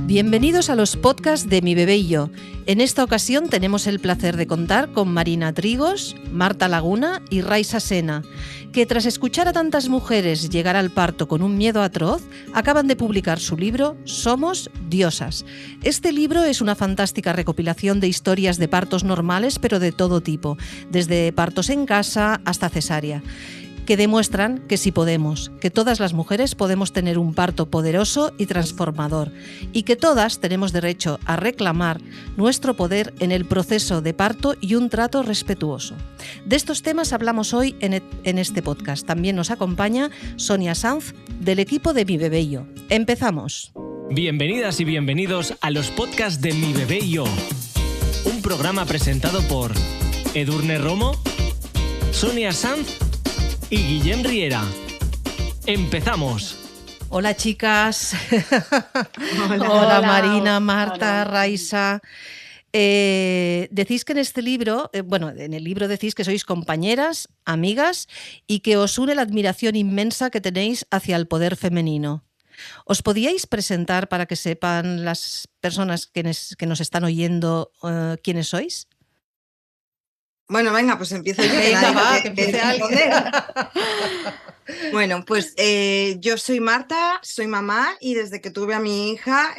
Bienvenidos a los podcasts de Mi Bebé y Yo. En esta ocasión tenemos el placer de contar con Marina Trigos, Marta Laguna y Raiza Sena, que tras escuchar a tantas mujeres llegar al parto con un miedo atroz, acaban de publicar su libro Somos Diosas. Este libro es una fantástica recopilación de historias de partos normales, pero de todo tipo, desde partos en casa hasta cesárea, que demuestran que sí podemos, que todas las mujeres podemos tener un parto poderoso y transformador y que todas tenemos derecho a reclamar nuestro poder en el proceso de parto y un trato respetuoso. De estos temas hablamos hoy en este podcast. También nos acompaña Sonia Sanz del equipo de Mi Bebé y Yo. ¡Empezamos! Bienvenidas y bienvenidos a los podcasts de Mi Bebé y Yo. Un programa presentado por Edurne Romo, Sonia Sanz y Guillem Riera. ¡Empezamos! Hola, chicas. Hola, Marina, Marta, hola. Raiza. Decís que en este libro, en el libro decís que sois compañeras, amigas y que os une la admiración inmensa que tenéis hacia el poder femenino. ¿Os podíais presentar para que sepan las personas que nos están oyendo quiénes sois? Bueno, venga, pues empiezo yo. Que empiece alguien. Bueno, pues yo soy Marta, soy mamá y desde que tuve a mi hija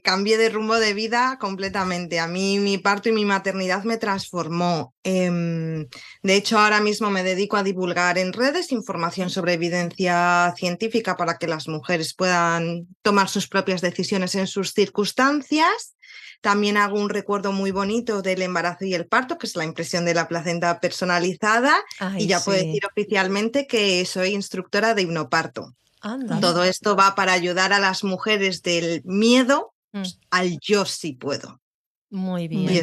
cambié de rumbo de vida completamente. A mí mi parto y mi maternidad me transformó. De hecho, ahora mismo me dedico a divulgar en redes información sobre evidencia científica para que las mujeres puedan tomar sus propias decisiones en sus circunstancias. También hago un recuerdo muy bonito del embarazo y el parto, que es la impresión de la placenta personalizada. Ay, Y ya sí. puedo decir oficialmente que soy instructora de hipnoparto. Anda. Todo esto va para ayudar a las mujeres del miedo al yo sí puedo. Muy bien. Y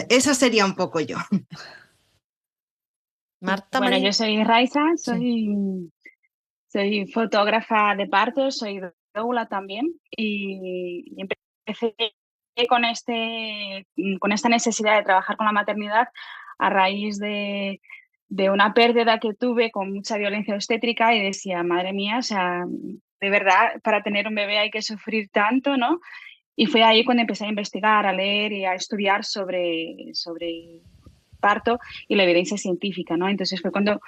esa sería un poco yo. Marta, Bueno, Marina. yo soy Raiza, soy fotógrafa de partos, soy doula también y empecé con esta necesidad de trabajar con la maternidad a raíz de una pérdida que tuve con mucha violencia obstétrica y decía, madre mía, o sea, de verdad, para tener un bebé hay que sufrir tanto, ¿no? Y fue ahí cuando empecé a investigar, a leer y a estudiar sobre parto y la evidencia científica, ¿no? Entonces fue cuando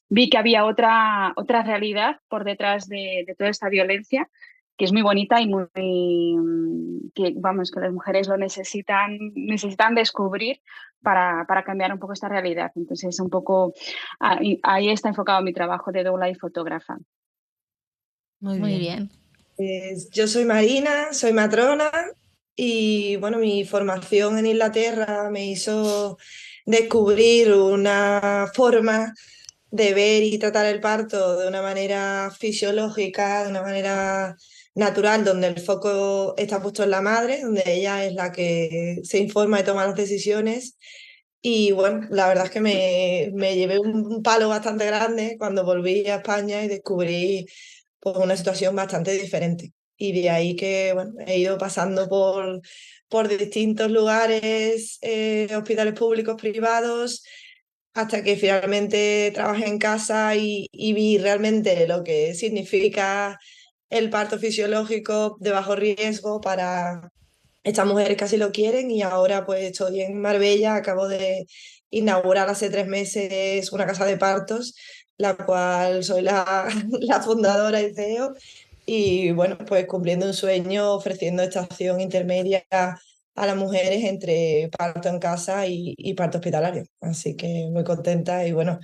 vi que había otra realidad por detrás de toda esta violencia, que es muy bonita y que las mujeres lo necesitan descubrir para cambiar un poco esta realidad. Entonces, un poco ahí está enfocado mi trabajo de doula y fotógrafa. Muy bien. Yo soy Marina, soy matrona y bueno, mi formación en Inglaterra me hizo descubrir una forma de ver y tratar el parto de una manera fisiológica, de una manera natural, donde el foco está puesto en la madre, donde ella es la que se informa y toma las decisiones. Y bueno, la verdad es que me llevé un palo bastante grande cuando volví a España y descubrí pues, una situación bastante diferente. Y de ahí que bueno, he ido pasando por distintos lugares, hospitales públicos, privados, hasta que finalmente trabajé en casa y vi realmente lo que significa el parto fisiológico de bajo riesgo para estas mujeres que así lo quieren. Y ahora pues estoy en Marbella, acabo de inaugurar hace 3 meses una casa de partos, la cual soy la fundadora y CEO. Y bueno, pues cumpliendo un sueño, ofreciendo esta acción intermedia a las mujeres entre parto en casa y parto hospitalario. Así que muy contenta y bueno,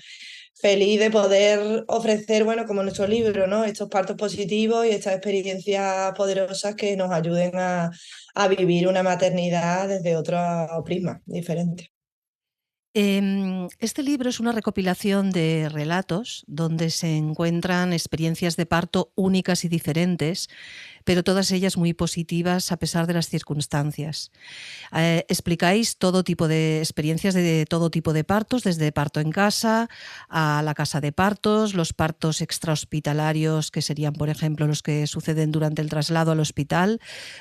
feliz de poder ofrecer, bueno, como nuestro libro, ¿no? Estos partos positivos y estas experiencias poderosas que nos ayuden a vivir una maternidad desde otro prisma diferente. Este libro es una recopilación de relatos donde se encuentran experiencias de parto únicas y diferentes, pero todas ellas muy positivas a pesar de las circunstancias. Explicáis todo tipo de experiencias de todo tipo de partos, desde parto en casa a la casa de partos, los partos extrahospitalarios, que serían, por ejemplo, los que suceden durante el traslado al hospital,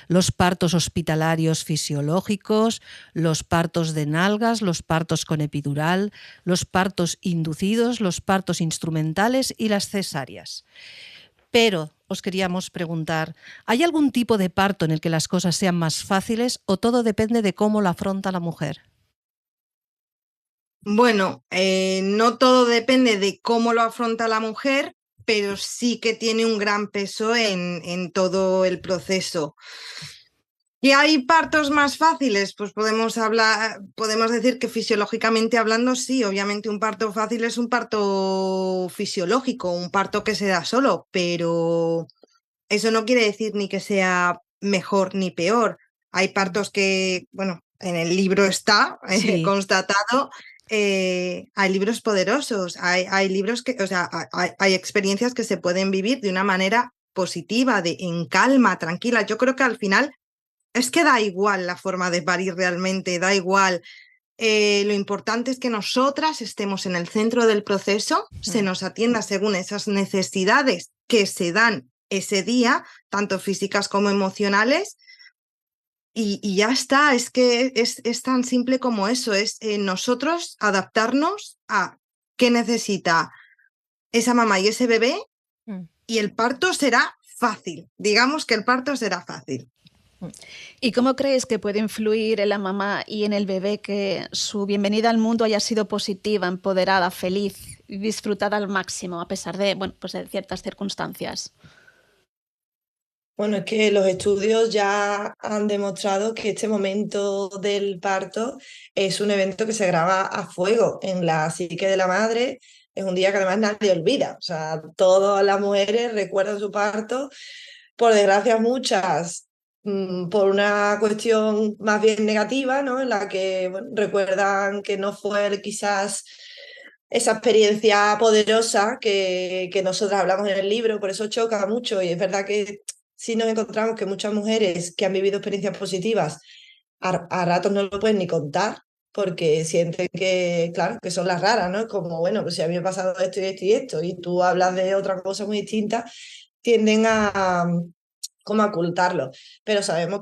los partos hospitalarios fisiológicos, los partos de nalgas, los partos con epidural, los partos inducidos, los partos instrumentales y las cesáreas. Pero os queríamos preguntar, ¿hay algún tipo de parto en el que las cosas sean más fáciles o todo depende de cómo lo afronta la mujer? Bueno, no todo depende de cómo lo afronta la mujer, pero sí que tiene un gran peso en todo el proceso. ¿Y hay partos más fáciles? Pues podemos decir que fisiológicamente hablando, sí, obviamente un parto fácil es un parto fisiológico, un parto que se da solo, pero eso no quiere decir ni que sea mejor ni peor. Hay partos que, bueno, en el libro está Sí. constatado, hay libros poderosos, hay libros que, o sea, hay experiencias que se pueden vivir de una manera positiva, en calma, tranquila. Yo creo que al final es que da igual la forma de parir realmente, da igual. Lo importante es que nosotras estemos en el centro del proceso, se nos atienda según esas necesidades que se dan ese día, tanto físicas como emocionales, y ya está. Es que es tan simple como eso, es nosotros adaptarnos a qué necesita esa mamá y ese bebé, y el parto será fácil. Digamos que el parto será fácil. ¿Y cómo crees que puede influir en la mamá y en el bebé que su bienvenida al mundo haya sido positiva, empoderada, feliz y disfrutada al máximo a pesar de, bueno, pues de ciertas circunstancias? Bueno, es que los estudios ya han demostrado que este momento del parto es un evento que se graba a fuego en la psique de la madre. Es un día que además nadie olvida. O sea, todas las mujeres recuerdan su parto. Por desgracia, muchas por una cuestión más bien negativa, ¿no? En la que bueno, recuerdan que no fue quizás esa experiencia poderosa que nosotras hablamos en el libro, por eso choca mucho. Y es verdad que sí nos encontramos que muchas mujeres que han vivido experiencias positivas a ratos no lo pueden ni contar porque sienten que, claro, que son las raras, ¿no? Como, bueno, pues si a mí me ha pasado esto y esto y esto y tú hablas de otra cosa muy distinta, tienden a como a ocultarlo, pero sabemos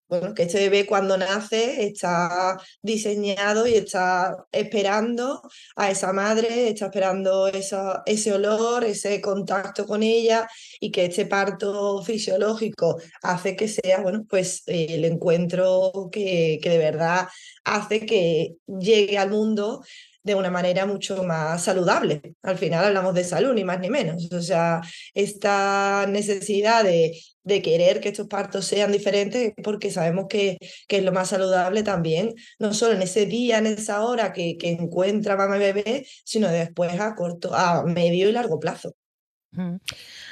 bueno, que este bebé cuando nace está diseñado y está esperando a esa madre, está esperando ese olor, ese contacto con ella, y que este parto fisiológico hace que sea, bueno, pues el encuentro que de verdad hace que llegue al mundo de una manera mucho más saludable. Al final hablamos de salud, ni más ni menos. O sea, esta necesidad de querer que estos partos sean diferentes porque sabemos que es lo más saludable también, no solo en ese día, en esa hora que encuentra mamá y bebé, sino después a medio y largo plazo.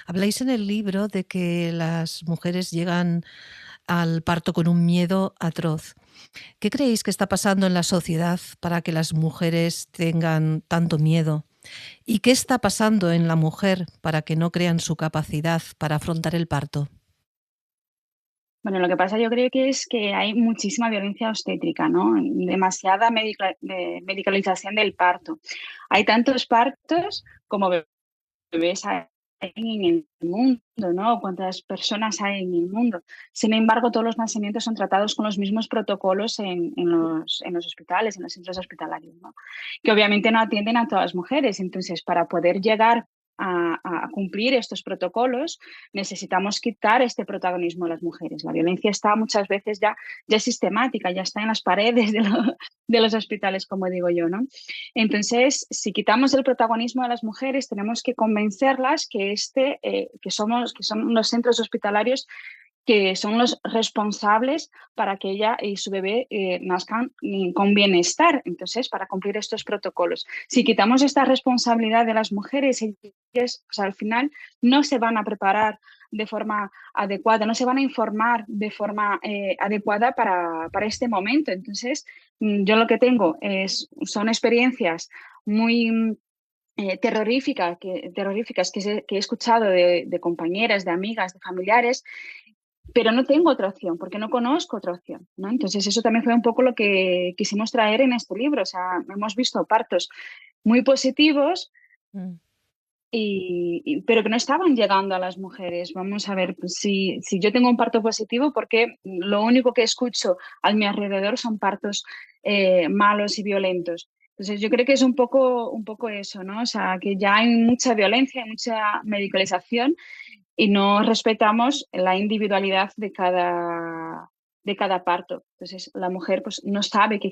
Habláis en el libro de que las mujeres llegan al parto con un miedo atroz. ¿Qué creéis que está pasando en la sociedad para que las mujeres tengan tanto miedo? ¿Y qué está pasando en la mujer para que no crean su capacidad para afrontar el parto? Bueno, lo que pasa yo creo que es que hay muchísima violencia obstétrica, ¿no? Demasiada medicalización del parto. Hay tantos partos como bebés hay en el mundo, ¿no? Cuántas personas hay en el mundo. Sin embargo, todos los nacimientos son tratados con los mismos protocolos en los hospitales, en los centros hospitalarios, ¿no? Que obviamente no atienden a todas las mujeres. Entonces, para poder llegar a cumplir estos protocolos, necesitamos quitar este protagonismo a las mujeres. La violencia está muchas veces ya es sistemática, ya está en las paredes de los hospitales, como digo yo, ¿no? Entonces, si quitamos el protagonismo a las mujeres, tenemos que convencerlas que son los centros hospitalarios que son los responsables para que ella y su bebé nazcan con bienestar, entonces, para cumplir estos protocolos. Si quitamos esta responsabilidad de las mujeres, ellas, pues, al final no se van a preparar de forma adecuada, no se van a informar de forma adecuada para este momento. Entonces, yo lo que tengo son experiencias muy terroríficas que he escuchado de compañeras, de amigas, de familiares, pero no tengo otra opción, porque no conozco otra opción, ¿no? Entonces eso también fue un poco lo que quisimos traer en este libro. O sea, hemos visto partos muy positivos, pero que no estaban llegando a las mujeres. Vamos a ver, pues, si yo tengo un parto positivo, porque lo único que escucho a mi alrededor son partos malos y violentos. Entonces yo creo que es un poco eso, ¿no? O sea, que ya hay mucha violencia, mucha medicalización, y no respetamos la individualidad de cada parto. Entonces la mujer pues, no sabe que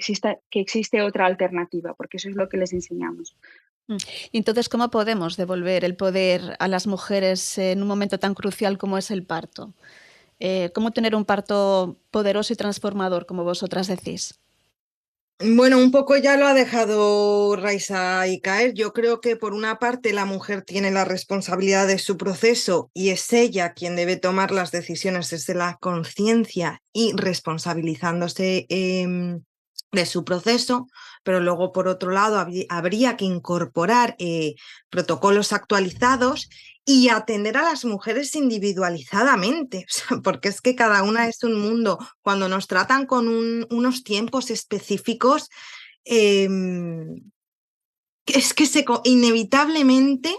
existe otra alternativa, porque eso es lo que les enseñamos. Y entonces, ¿cómo podemos devolver el poder a las mujeres en un momento tan crucial como es el parto? ¿Cómo tener un parto poderoso y transformador, como vosotras decís? Bueno, un poco ya lo ha dejado Raisa ahí caer. Yo creo que por una parte la mujer tiene la responsabilidad de su proceso y es ella quien debe tomar las decisiones desde la conciencia y responsabilizándose de su proceso, pero luego por otro lado habría que incorporar protocolos actualizados y atender a las mujeres individualizadamente, o sea, porque es que cada una es un mundo. Cuando nos tratan con unos tiempos específicos, es que inevitablemente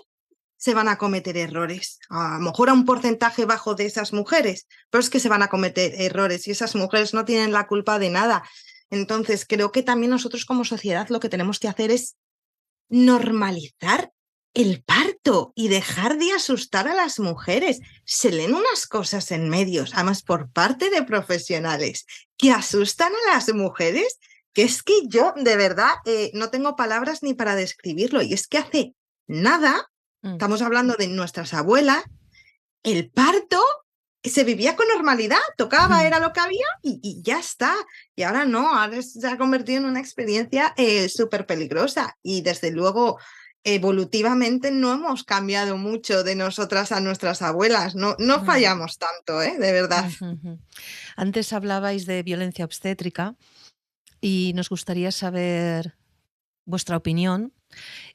se van a cometer errores. A lo mejor a un porcentaje bajo de esas mujeres, pero es que se van a cometer errores y esas mujeres no tienen la culpa de nada. Entonces, creo que también nosotros como sociedad lo que tenemos que hacer es normalizar el parto y dejar de asustar a las mujeres. Se leen unas cosas en medios, además por parte de profesionales, que asustan a las mujeres, que es que yo de verdad no tengo palabras ni para describirlo. Y es que hace nada, estamos hablando de nuestras abuelas, el parto se vivía con normalidad, tocaba, era lo que había y ya está. Y ahora no, ahora se ha convertido en una experiencia súper peligrosa y desde luego evolutivamente no hemos cambiado mucho de nosotras a nuestras abuelas, no fallamos tanto, de verdad. Antes hablabais de violencia obstétrica y nos gustaría saber vuestra opinión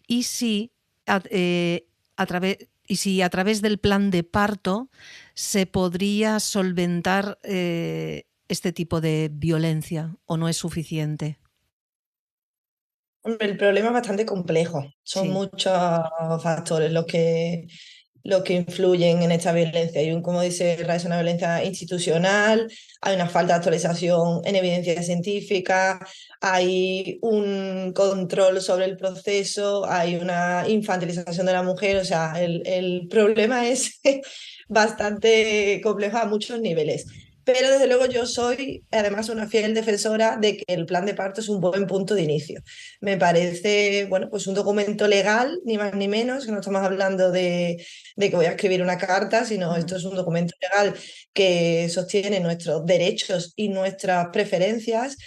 y si a través del plan de parto se podría solventar este tipo de violencia o no es suficiente. El problema es bastante complejo. Son muchos factores los que influyen en esta violencia. Hay como dice Raisa, una violencia institucional, hay una falta de actualización en evidencia científica, hay un control sobre el proceso, hay una infantilización de la mujer. O sea, el problema es bastante complejo a muchos niveles. Pero desde luego yo soy además una fiel defensora de que el plan de parto es un buen punto de inicio. Me parece, bueno, pues un documento legal, ni más ni menos, que no estamos hablando de que voy a escribir una carta, sino esto es un documento legal que sostiene nuestros derechos y nuestras preferencias.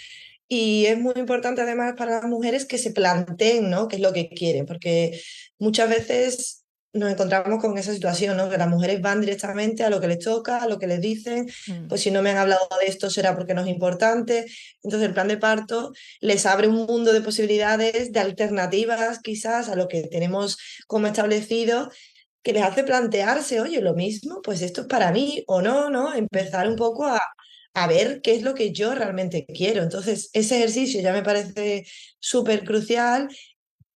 Y es muy importante además para las mujeres que se planteen, ¿no?, qué es lo que quieren, porque muchas veces nos encontramos con esa situación, ¿no?, que las mujeres van directamente a lo que les toca, a lo que les dicen, pues si no me han hablado de esto será porque no es importante. Entonces el plan de parto les abre un mundo de posibilidades, de alternativas quizás a lo que tenemos como establecido, que les hace plantearse, oye, lo mismo, pues esto es para mí o no, ¿no? Empezar un poco a ver qué es lo que yo realmente quiero. Entonces ese ejercicio ya me parece súper crucial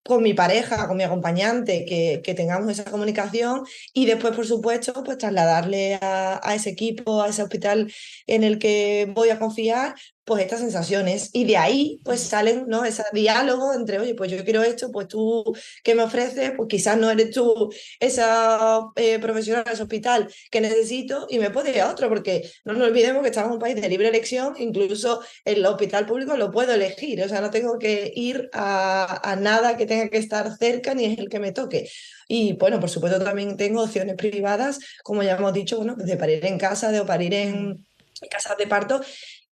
con mi pareja, con mi acompañante, que tengamos esa comunicación y después, por supuesto, pues trasladarle a ese equipo, a ese hospital en el que voy a confiar, pues estas sensaciones. Y de ahí, pues salen, ¿no?, ese diálogo entre, oye, pues yo quiero esto, pues tú, ¿qué me ofreces? Pues quizás no eres tú esa profesional de ese hospital que necesito y me puedo ir a otro, porque no nos olvidemos que estamos en un país de libre elección, incluso el hospital público lo puedo elegir, o sea, no tengo que ir a nada que tenga que estar cerca ni es el que me toque. Y bueno, por supuesto también tengo opciones privadas, como ya hemos dicho, bueno, de parir en casa, de parir en casas de parto,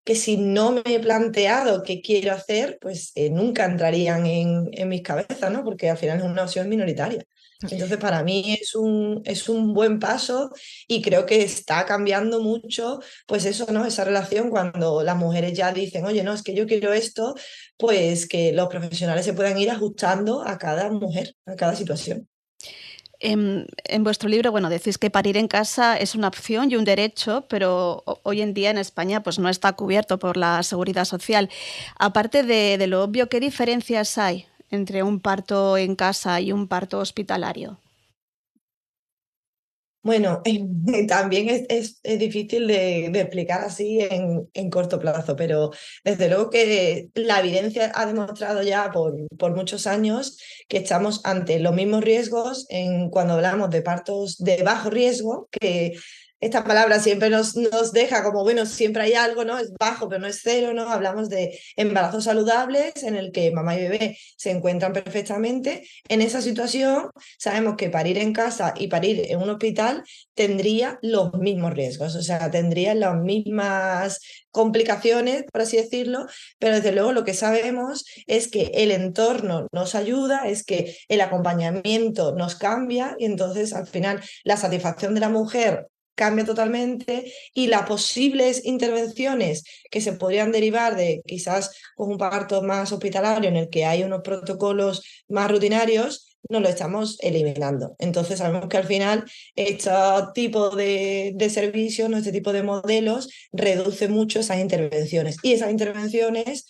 que si no me he planteado qué quiero hacer, pues nunca entrarían en mis cabezas, ¿no?, porque al final es una opción minoritaria. Entonces, para mí es un buen paso y creo que está cambiando mucho, pues eso, ¿no?, esa relación cuando las mujeres ya dicen, oye, no, es que yo quiero esto, pues que los profesionales se puedan ir ajustando a cada mujer, a cada situación. En vuestro libro, bueno, decís que parir en casa es una opción y un derecho, pero hoy en día en España pues no está cubierto por la Seguridad Social. Aparte de lo obvio, ¿qué diferencias hay entre un parto en casa y un parto hospitalario? Bueno, también es difícil de explicar así en corto plazo, pero desde luego que la evidencia ha demostrado ya por muchos años que estamos ante los mismos riesgos cuando hablamos de partos de bajo riesgo, que esta palabra siempre nos deja como, bueno, siempre hay algo, ¿no? Es bajo, pero no es cero, ¿no? Hablamos de embarazos saludables en el que mamá y bebé se encuentran perfectamente. En esa situación sabemos que parir en casa y parir en un hospital tendría los mismos riesgos, o sea, tendría las mismas complicaciones, por así decirlo, pero desde luego lo que sabemos es que el entorno nos ayuda, es que el acompañamiento nos cambia y entonces al final la satisfacción de la mujer cambia totalmente y las posibles intervenciones que se podrían derivar de quizás pues, un parto más hospitalario en el que hay unos protocolos más rutinarios, no lo estamos eliminando. Entonces sabemos que al final este tipo de servicios, ¿no? Este tipo de modelos reduce mucho esas intervenciones. Y esas intervenciones,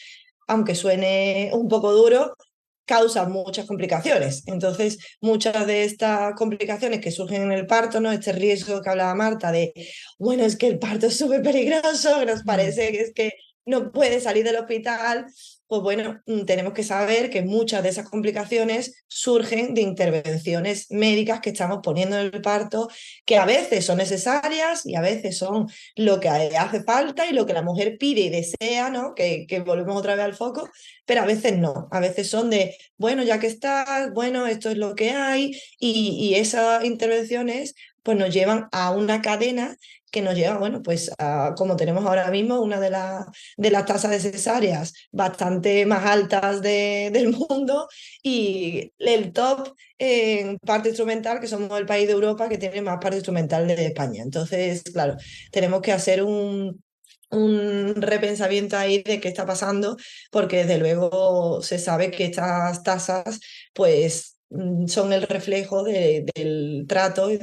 aunque suene un poco duro, causan muchas complicaciones. Entonces, muchas de estas complicaciones que surgen en el parto, ¿no? Este riesgo que hablaba Marta de, bueno, es que el parto es súper peligroso, nos parece que es que no puede salir del hospital, pues bueno, tenemos que saber que muchas de esas complicaciones surgen de intervenciones médicas que estamos poniendo en el parto, que a veces son necesarias y a veces son lo que hace falta y lo que la mujer pide y desea, ¿no? Que volvemos otra vez al foco, pero a veces no, a veces son de, bueno, ya que estás, bueno, esto es lo que hay y esas intervenciones pues nos llevan a una cadena que nos lleva, bueno, pues a, como tenemos ahora mismo, una de las tasas de cesáreas bastante más altas del mundo y el top en parte instrumental, que somos el país de Europa que tiene más parte instrumental de España. Entonces, claro, tenemos que hacer un repensamiento ahí de qué está pasando, porque desde luego se sabe que estas tasas pues son el reflejo del trato y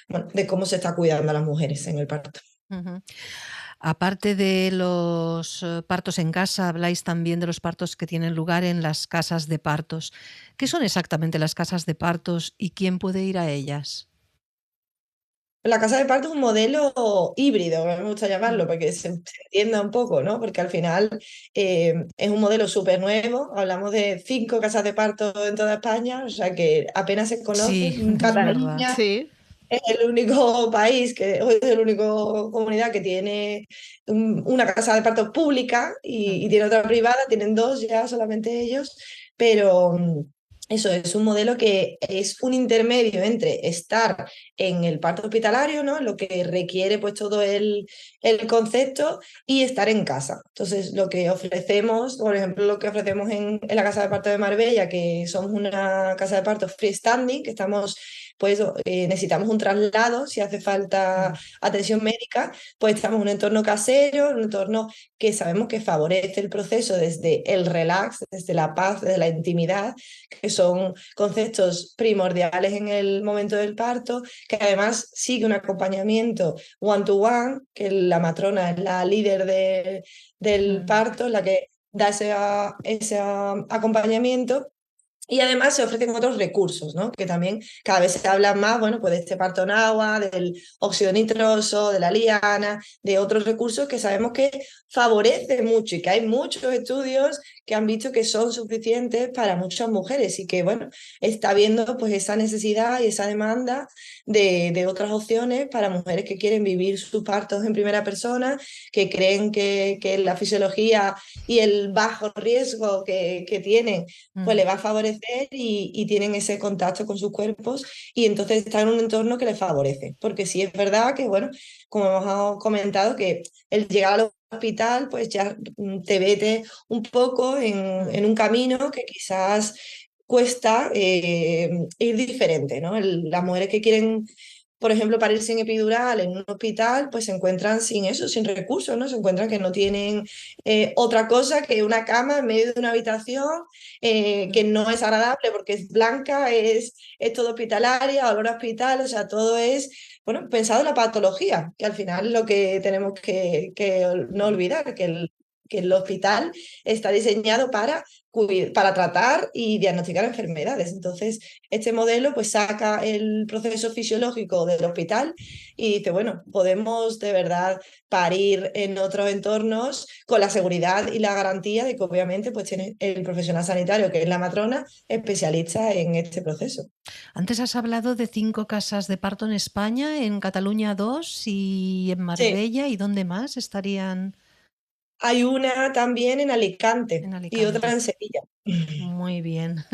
bueno, de cómo se está cuidando a las mujeres en el parto. Uh-huh. Aparte de los partos en casa, habláis también de los partos que tienen lugar en las casas de partos. ¿Qué son exactamente las casas de partos y quién puede ir a ellas? La casa de parto es un modelo híbrido, me gusta llamarlo, porque se entienda un poco, ¿no? Porque al final es un modelo súper nuevo, hablamos de 5 casas de parto en toda España, o sea que apenas se conoce. Sí, es verdad. Cataluña Sí. es el único país, o es la única comunidad que tiene una casa de parto pública y tiene otra privada, tienen 2 ya, solamente ellos, pero eso es un modelo que es un intermedio entre estar en el parto hospitalario, ¿no? Lo que requiere pues todo el concepto y estar en casa. Entonces, lo que ofrecemos, por ejemplo, lo que ofrecemos en la casa de parto de Marbella, que somos una casa de parto freestanding, que estamos pues necesitamos un traslado, si hace falta atención médica, pues estamos en un entorno casero, un entorno que sabemos que favorece el proceso desde el relax, desde la paz, desde la intimidad, que son conceptos primordiales en el momento del parto, que además sigue un acompañamiento one-to-one, que la matrona es la líder del parto, la que da ese acompañamiento. Y además se ofrecen otros recursos, ¿no? Que también cada vez se habla más, bueno, pues de este parto en agua, del óxido nitroso, de la liana, de otros recursos que sabemos que favorecen mucho y que hay muchos estudios que han visto que son suficientes para muchas mujeres y que, bueno, está habiendo pues esa necesidad y esa demanda de otras opciones para mujeres que quieren vivir sus partos en primera persona, que creen que la fisiología y el bajo riesgo que tienen pues le va a favorecer y tienen ese contacto con sus cuerpos y entonces están en un entorno que les favorece. Porque sí es verdad que, bueno, como hemos comentado, que el llegar al hospital pues ya te vete un poco en un camino que quizás cuesta ir diferente, ¿no? Las mujeres que quieren, por ejemplo, parirse en epidural en un hospital, pues se encuentran sin eso, sin recursos, ¿no? Se encuentran que no tienen otra cosa que una cama en medio de una habitación que no es agradable porque es blanca, es todo hospitalaria, olor a hospital, o sea, todo es, bueno, pensado en la patología, que al final es lo que tenemos que no olvidar, que que el hospital está diseñado para tratar y diagnosticar enfermedades. Entonces, este modelo pues saca el proceso fisiológico del hospital y dice, bueno, podemos de verdad parir en otros entornos con la seguridad y la garantía de que obviamente pues tiene el profesional sanitario, que es la matrona, especialista en este proceso. Antes has hablado de 5 casas de parto en España, en Cataluña 2 y en Sí. Marbella. ¿Y dónde más estarían? Hay una también en Alicante, y otra en Sevilla. Muy bien.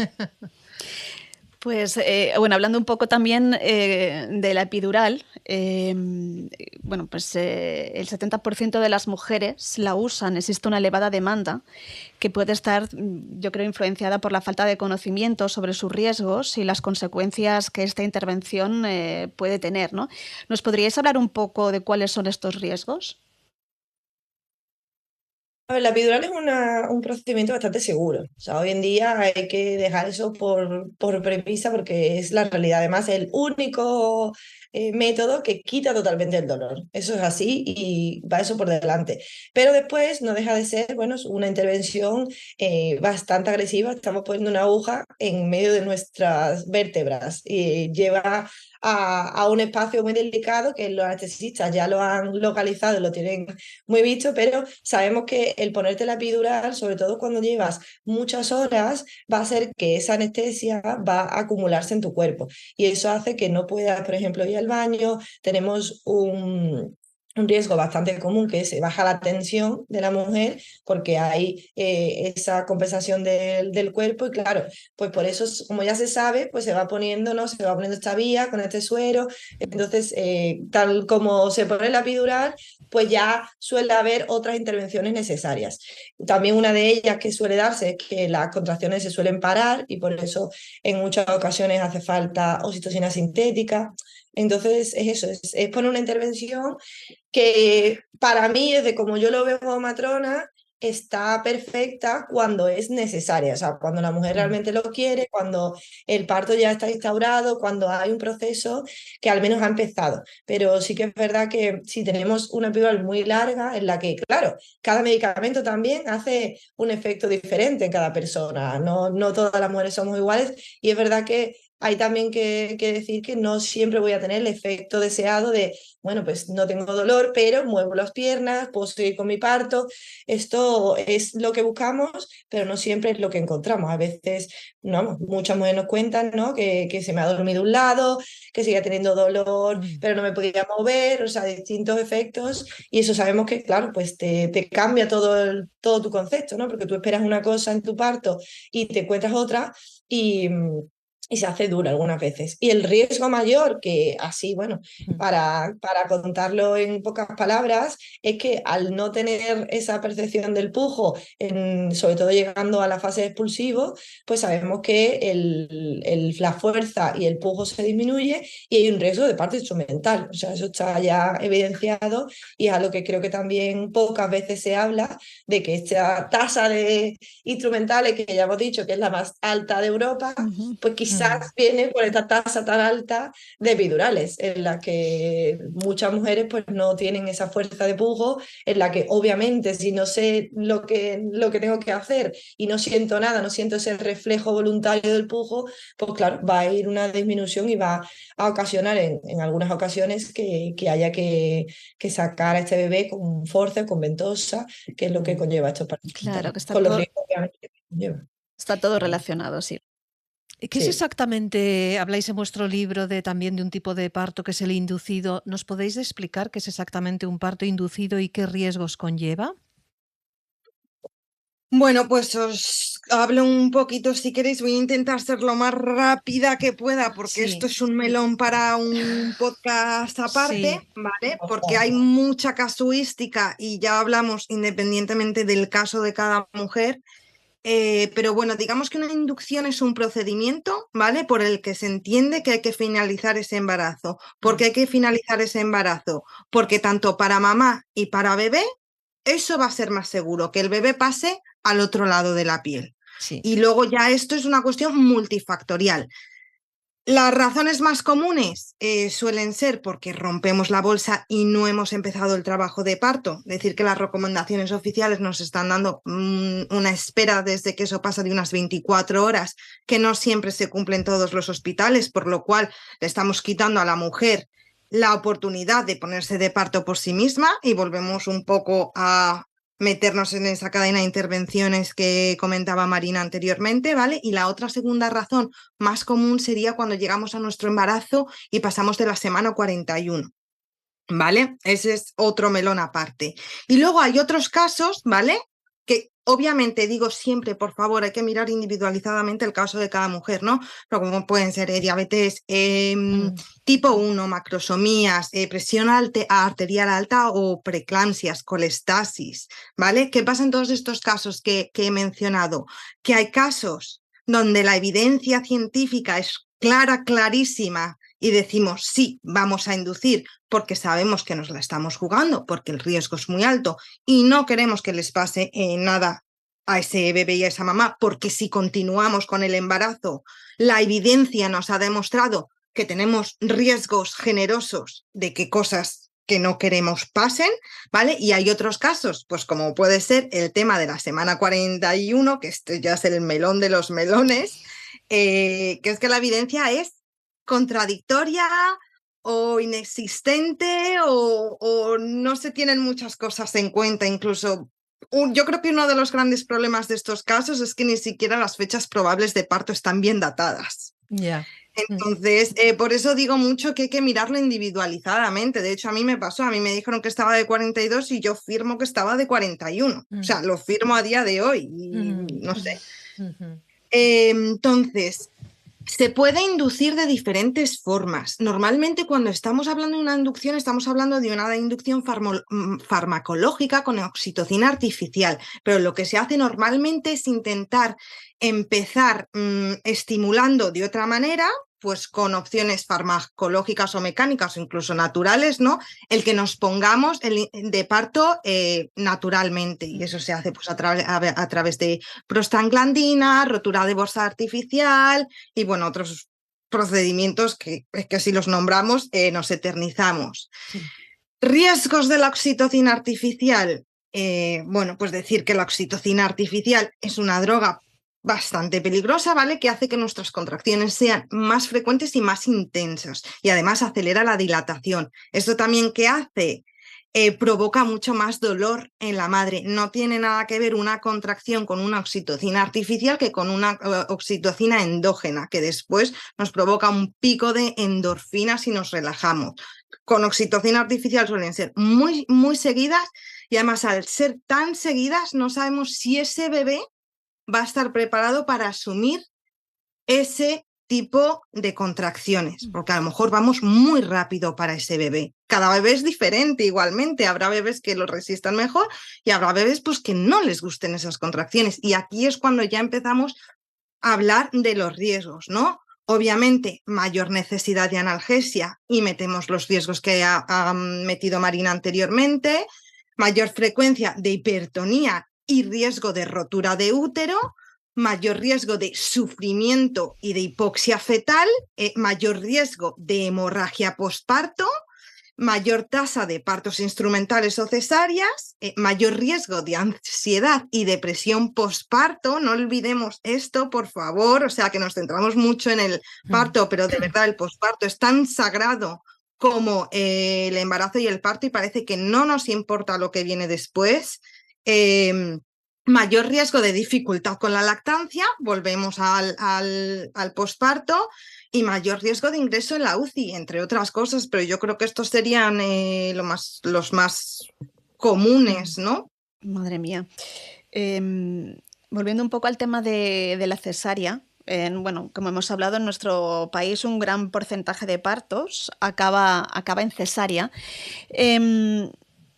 Pues bueno, hablando un poco también de la epidural, bueno, pues el 70% de las mujeres la usan, existe una elevada demanda que puede estar, yo creo, influenciada por la falta de conocimiento sobre sus riesgos y las consecuencias que esta intervención puede tener, ¿no? ¿Nos podríais hablar un poco de cuáles son estos riesgos? A ver, la epidural es un procedimiento bastante seguro. O sea, hoy en día hay que dejar eso por premisa porque es la realidad. Además, es el único método que quita totalmente el dolor. Eso es así y va eso por delante. Pero después no deja de ser, bueno, una intervención bastante agresiva. Estamos poniendo una aguja en medio de nuestras vértebras y lleva a un espacio muy delicado que los anestesistas ya lo han localizado y lo tienen muy visto, pero sabemos que el ponerte la epidural, sobre todo cuando llevas muchas horas, va a hacer que esa anestesia va a acumularse en tu cuerpo y eso hace que no puedas, por ejemplo, ir al baño. Tenemos un riesgo bastante común que se baja la tensión de la mujer porque hay esa compensación del cuerpo y claro, pues por eso, como ya se sabe, pues se va poniendo, ¿no? Se va poniendo esta vía con este suero. Entonces, tal como se pone la epidural, pues ya suele haber otras intervenciones necesarias. También una de ellas que suele darse es que las contracciones se suelen parar y por eso en muchas ocasiones hace falta oxitocina sintética. Entonces es eso, es poner una intervención que para mí, desde como yo lo veo como matrona, está perfecta cuando es necesaria, o sea, cuando la mujer realmente lo quiere, cuando el parto ya está instaurado, cuando hay un proceso que al menos ha empezado. Pero sí que es verdad que si tenemos una epidural muy larga, en la que, claro, cada medicamento también hace un efecto diferente en cada persona, no todas las mujeres somos iguales y es verdad que hay también que decir que no siempre voy a tener el efecto deseado de, bueno, pues no tengo dolor, pero muevo las piernas, puedo seguir con mi parto. Esto es lo que buscamos, pero no siempre es lo que encontramos. A veces, no, muchas mujeres nos cuentan, ¿no? que se me ha dormido un lado, que sigue teniendo dolor, pero no me podía mover, o sea, distintos efectos. Y eso sabemos que, claro, pues te cambia todo tu concepto, ¿no? Porque tú esperas una cosa en tu parto y te encuentras otra y se hace dura algunas veces. Y el riesgo mayor, que así, bueno, para contarlo en pocas palabras, es que al no tener esa percepción del pujo, sobre todo llegando a la fase de expulsivo, pues sabemos que la fuerza y el pujo se disminuye y hay un riesgo de parto instrumental. O sea, eso está ya evidenciado y es algo que creo que también pocas veces se habla, de que esta tasa de instrumentales, que ya hemos dicho que es la más alta de Europa, pues quizás viene por esta tasa tan alta de epidurales, en la que muchas mujeres pues no tienen esa fuerza de pujo, en la que obviamente si no sé lo que tengo que hacer y no siento nada, no siento ese reflejo voluntario del pujo, pues claro, va a ir una disminución y va a ocasionar en algunas ocasiones que haya que sacar a este bebé con force, con ventosa, que es lo que conlleva estos partos. Claro, que está con todo, los riesgos obviamente que conlleva. Está todo relacionado, sí. ¿Qué es exactamente, habláis en vuestro libro también de un tipo de parto que es el inducido? ¿Nos podéis explicar qué es exactamente un parto inducido y qué riesgos conlleva? Bueno, pues os hablo un poquito, si queréis, voy a intentar ser lo más rápida que pueda, porque esto es un melón para un podcast aparte, ¿vale? Porque hay mucha casuística y ya hablamos independientemente del caso de cada mujer. Pero bueno, digamos que una inducción es un procedimiento, ¿vale? Por el que se entiende que hay que finalizar ese embarazo. ¿Por qué hay que finalizar ese embarazo? Porque tanto para mamá y para bebé, eso va a ser más seguro, que el bebé pase al otro lado de la piel. Sí. Y luego ya esto es una cuestión multifactorial. Las razones más comunes suelen ser porque rompemos la bolsa y no hemos empezado el trabajo de parto. Es decir, que las recomendaciones oficiales nos están dando una espera desde que eso pasa de unas 24 horas, que no siempre se cumple en todos los hospitales, por lo cual le estamos quitando a la mujer la oportunidad de ponerse de parto por sí misma y volvemos un poco a meternos en esa cadena de intervenciones que comentaba Marina anteriormente, ¿vale? Y la otra segunda razón más común sería cuando llegamos a nuestro embarazo y pasamos de la semana 41, ¿vale? Ese es otro melón aparte. Y luego hay otros casos, ¿vale? Que obviamente digo siempre, por favor, hay que mirar individualizadamente el caso de cada mujer, ¿no? Pero como pueden ser diabetes tipo 1, macrosomías, presión arterial alta o preeclampsias, colestasis, ¿vale? ¿Qué pasa en todos estos casos que he mencionado? Que hay casos donde la evidencia científica es clarísima y decimos sí, vamos a inducir porque sabemos que nos la estamos jugando, porque el riesgo es muy alto y no queremos que les pase nada a ese bebé y a esa mamá, porque si continuamos con el embarazo, la evidencia nos ha demostrado que tenemos riesgos generosos de que cosas que no queremos pasen, ¿vale? Y hay otros casos, pues como puede ser el tema de la semana 41, que este ya es el melón de los melones, que es que la evidencia es contradictoria o inexistente o no se tienen muchas cosas en cuenta. Incluso yo creo que uno de los grandes problemas de estos casos es que ni siquiera las fechas probables de parto están bien datadas. Ya. Entonces, por eso digo mucho que hay que mirarlo individualizadamente. De hecho, a mí me pasó, a mí me dijeron que estaba de 42 y yo firmo que estaba de 41. O sea, lo firmo a día de hoy y no sé. Entonces, se puede inducir de diferentes formas. Normalmente cuando estamos hablando de una inducción, estamos hablando de una inducción farmacológica con oxitocina artificial, pero lo que se hace normalmente es intentar empezar estimulando de otra manera, pues con opciones farmacológicas o mecánicas o incluso naturales, ¿no? El que nos pongamos de parto naturalmente, y eso se hace pues a través de prostaglandina, rotura de bolsa artificial y bueno, otros procedimientos que si los nombramos nos eternizamos. Sí. Riesgos de la oxitocina artificial. Bueno, pues decir que la oxitocina artificial es una droga bastante peligrosa, ¿vale? Que hace que nuestras contracciones sean más frecuentes y más intensas y además acelera la dilatación. Esto también ¿qué hace? Provoca mucho más dolor en la madre. No tiene nada que ver una contracción con una oxitocina artificial que con una oxitocina endógena, que después nos provoca un pico de endorfinas y nos relajamos. Con oxitocina artificial suelen ser muy, muy seguidas y además al ser tan seguidas no sabemos si ese bebé va a estar preparado para asumir ese tipo de contracciones, porque a lo mejor vamos muy rápido para ese bebé. Cada bebé es diferente igualmente, habrá bebés que lo resistan mejor y habrá bebés pues, que no les gusten esas contracciones. Y aquí es cuando ya empezamos a hablar de los riesgos, ¿no? Obviamente, mayor necesidad de analgesia y metemos los riesgos que ha metido Marina anteriormente, mayor frecuencia de hipertonía y riesgo de rotura de útero, mayor riesgo de sufrimiento y de hipoxia fetal, mayor riesgo de hemorragia posparto, mayor tasa de partos instrumentales o cesáreas, mayor riesgo de ansiedad y depresión posparto. No olvidemos esto, por favor, o sea que nos centramos mucho en el parto, pero de verdad el posparto es tan sagrado como el embarazo y el parto y parece que no nos importa lo que viene después. Mayor riesgo de dificultad con la lactancia, volvemos al posparto, y mayor riesgo de ingreso en la UCI, entre otras cosas, pero yo creo que estos serían los más comunes, ¿no? Madre mía. Volviendo un poco al tema de la cesárea, bueno, como hemos hablado, en nuestro país un gran porcentaje de partos acaba en cesárea.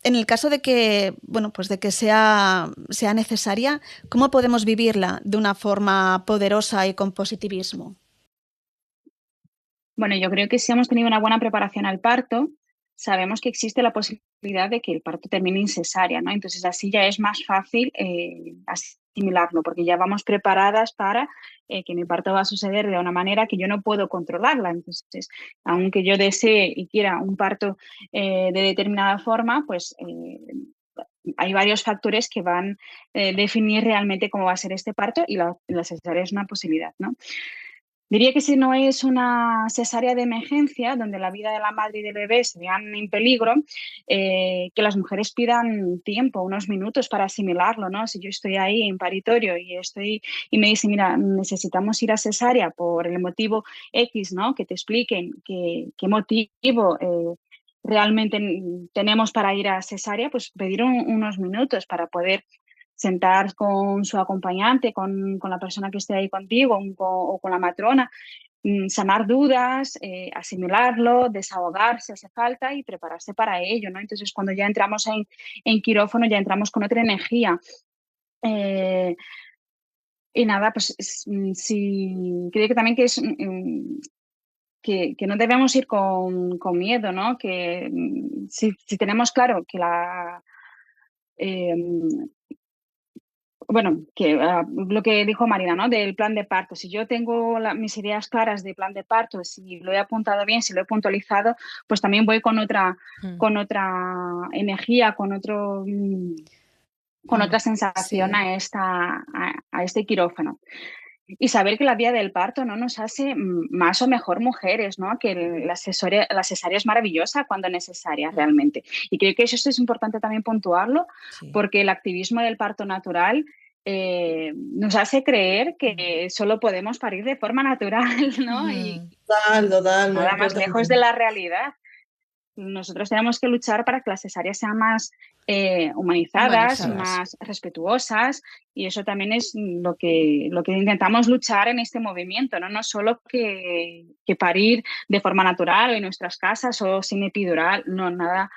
En el caso de que, bueno, pues de que sea necesaria, ¿cómo podemos vivirla de una forma poderosa y con positivismo? Bueno, yo creo que si hemos tenido una buena preparación al parto, sabemos que existe la posibilidad de que el parto termine en cesárea, ¿no? Entonces así ya es más fácil, así asimilarlo, porque ya vamos preparadas para que mi parto va a suceder de una manera que yo no puedo controlarla. Entonces, aunque yo desee y quiera un parto de determinada forma, pues hay varios factores que van a definir realmente cómo va a ser este parto, y la cesárea es una posibilidad, ¿no? Diría que si no es una cesárea de emergencia, donde la vida de la madre y del bebé se vean en peligro, que las mujeres pidan tiempo, unos minutos para asimilarlo, ¿no? Si yo estoy ahí en paritorio y me dicen, mira, necesitamos ir a cesárea por el motivo X, ¿no? Que te expliquen qué motivo realmente tenemos para ir a cesárea, pues pedir unos minutos para poder sentar con su acompañante, con la persona que esté ahí contigo o con la matrona, sanar dudas, asimilarlo, desahogar si hace falta y prepararse para ello, ¿no? Entonces, cuando ya entramos en quirófano, ya entramos con otra energía. Y nada, pues sí, creo que también que es... Que no debemos ir con miedo, ¿no? Que si tenemos claro que bueno, que lo que dijo Marina, ¿no? Del plan de parto. Si yo tengo mis ideas claras de plan de parto, si lo he apuntado bien, si lo he puntualizado, pues también voy con otra energía, con otra sensación sí. a este quirófano. Y saber que la vía del parto no nos hace más o mejor mujeres, ¿no? Que la cesárea es maravillosa cuando necesaria realmente. Y creo que eso es importante también puntuarlo, Sí. porque el activismo del parto natural nos hace creer que solo podemos parir de forma natural, ¿no? Y Total, muy nada más importante. lejos de la realidad. Nosotros tenemos que luchar para que las cesáreas sean más humanizadas, más respetuosas, y eso también es lo que intentamos luchar en este movimiento, ¿no? No solo que parir de forma natural o en nuestras casas o sin epidural, no, nada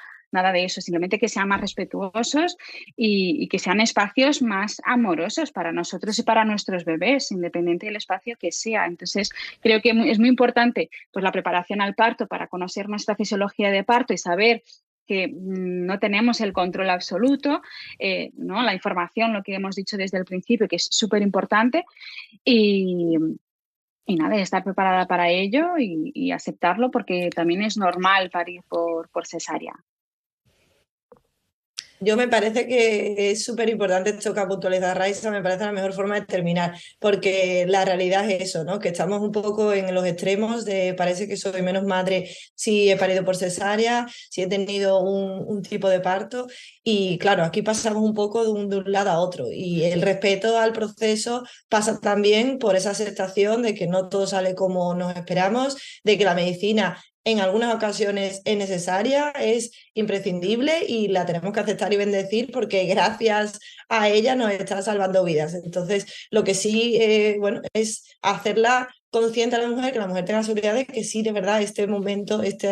de eso, simplemente que sean más respetuosos y que sean espacios más amorosos para nosotros y para nuestros bebés, independiente del espacio que sea. Entonces, creo que es muy importante pues, la preparación al parto para conocer nuestra fisiología de parto y saber que no tenemos el control absoluto, ¿no? La información, lo que hemos dicho desde el principio, que es súper importante, y nada, estar preparada para ello y aceptarlo, porque también es normal parir por cesárea. Yo me parece que es súper importante esto que ha puntualizado Raiza, me parece la mejor forma de terminar, porque la realidad es eso, ¿no? Que estamos un poco en los extremos de parece que soy menos madre si he parido por cesárea, si he tenido un tipo de parto, y claro, aquí pasamos un poco de un lado a otro, y el respeto al proceso pasa también por esa aceptación de que no todo sale como nos esperamos, de que la medicina en algunas ocasiones es necesaria, es imprescindible y la tenemos que aceptar y bendecir porque gracias a ella nos está salvando vidas. Entonces, lo que sí, bueno, es hacerla consciente a la mujer, que la mujer tenga seguridad de que sí, de verdad, este momento, este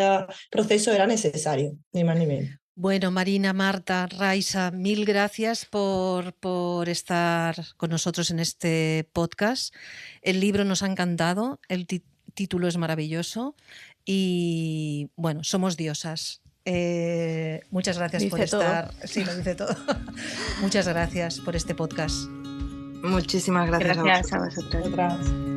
proceso era necesario, ni más ni menos. Bueno, Marina, Marta, Raiza, mil gracias por estar con nosotros en este podcast. El libro nos ha encantado, el título es maravilloso y, bueno, somos diosas. Muchas gracias por estar. Sí, lo dice todo. Muchas gracias por este podcast. Muchísimas gracias. Gracias a vosotros.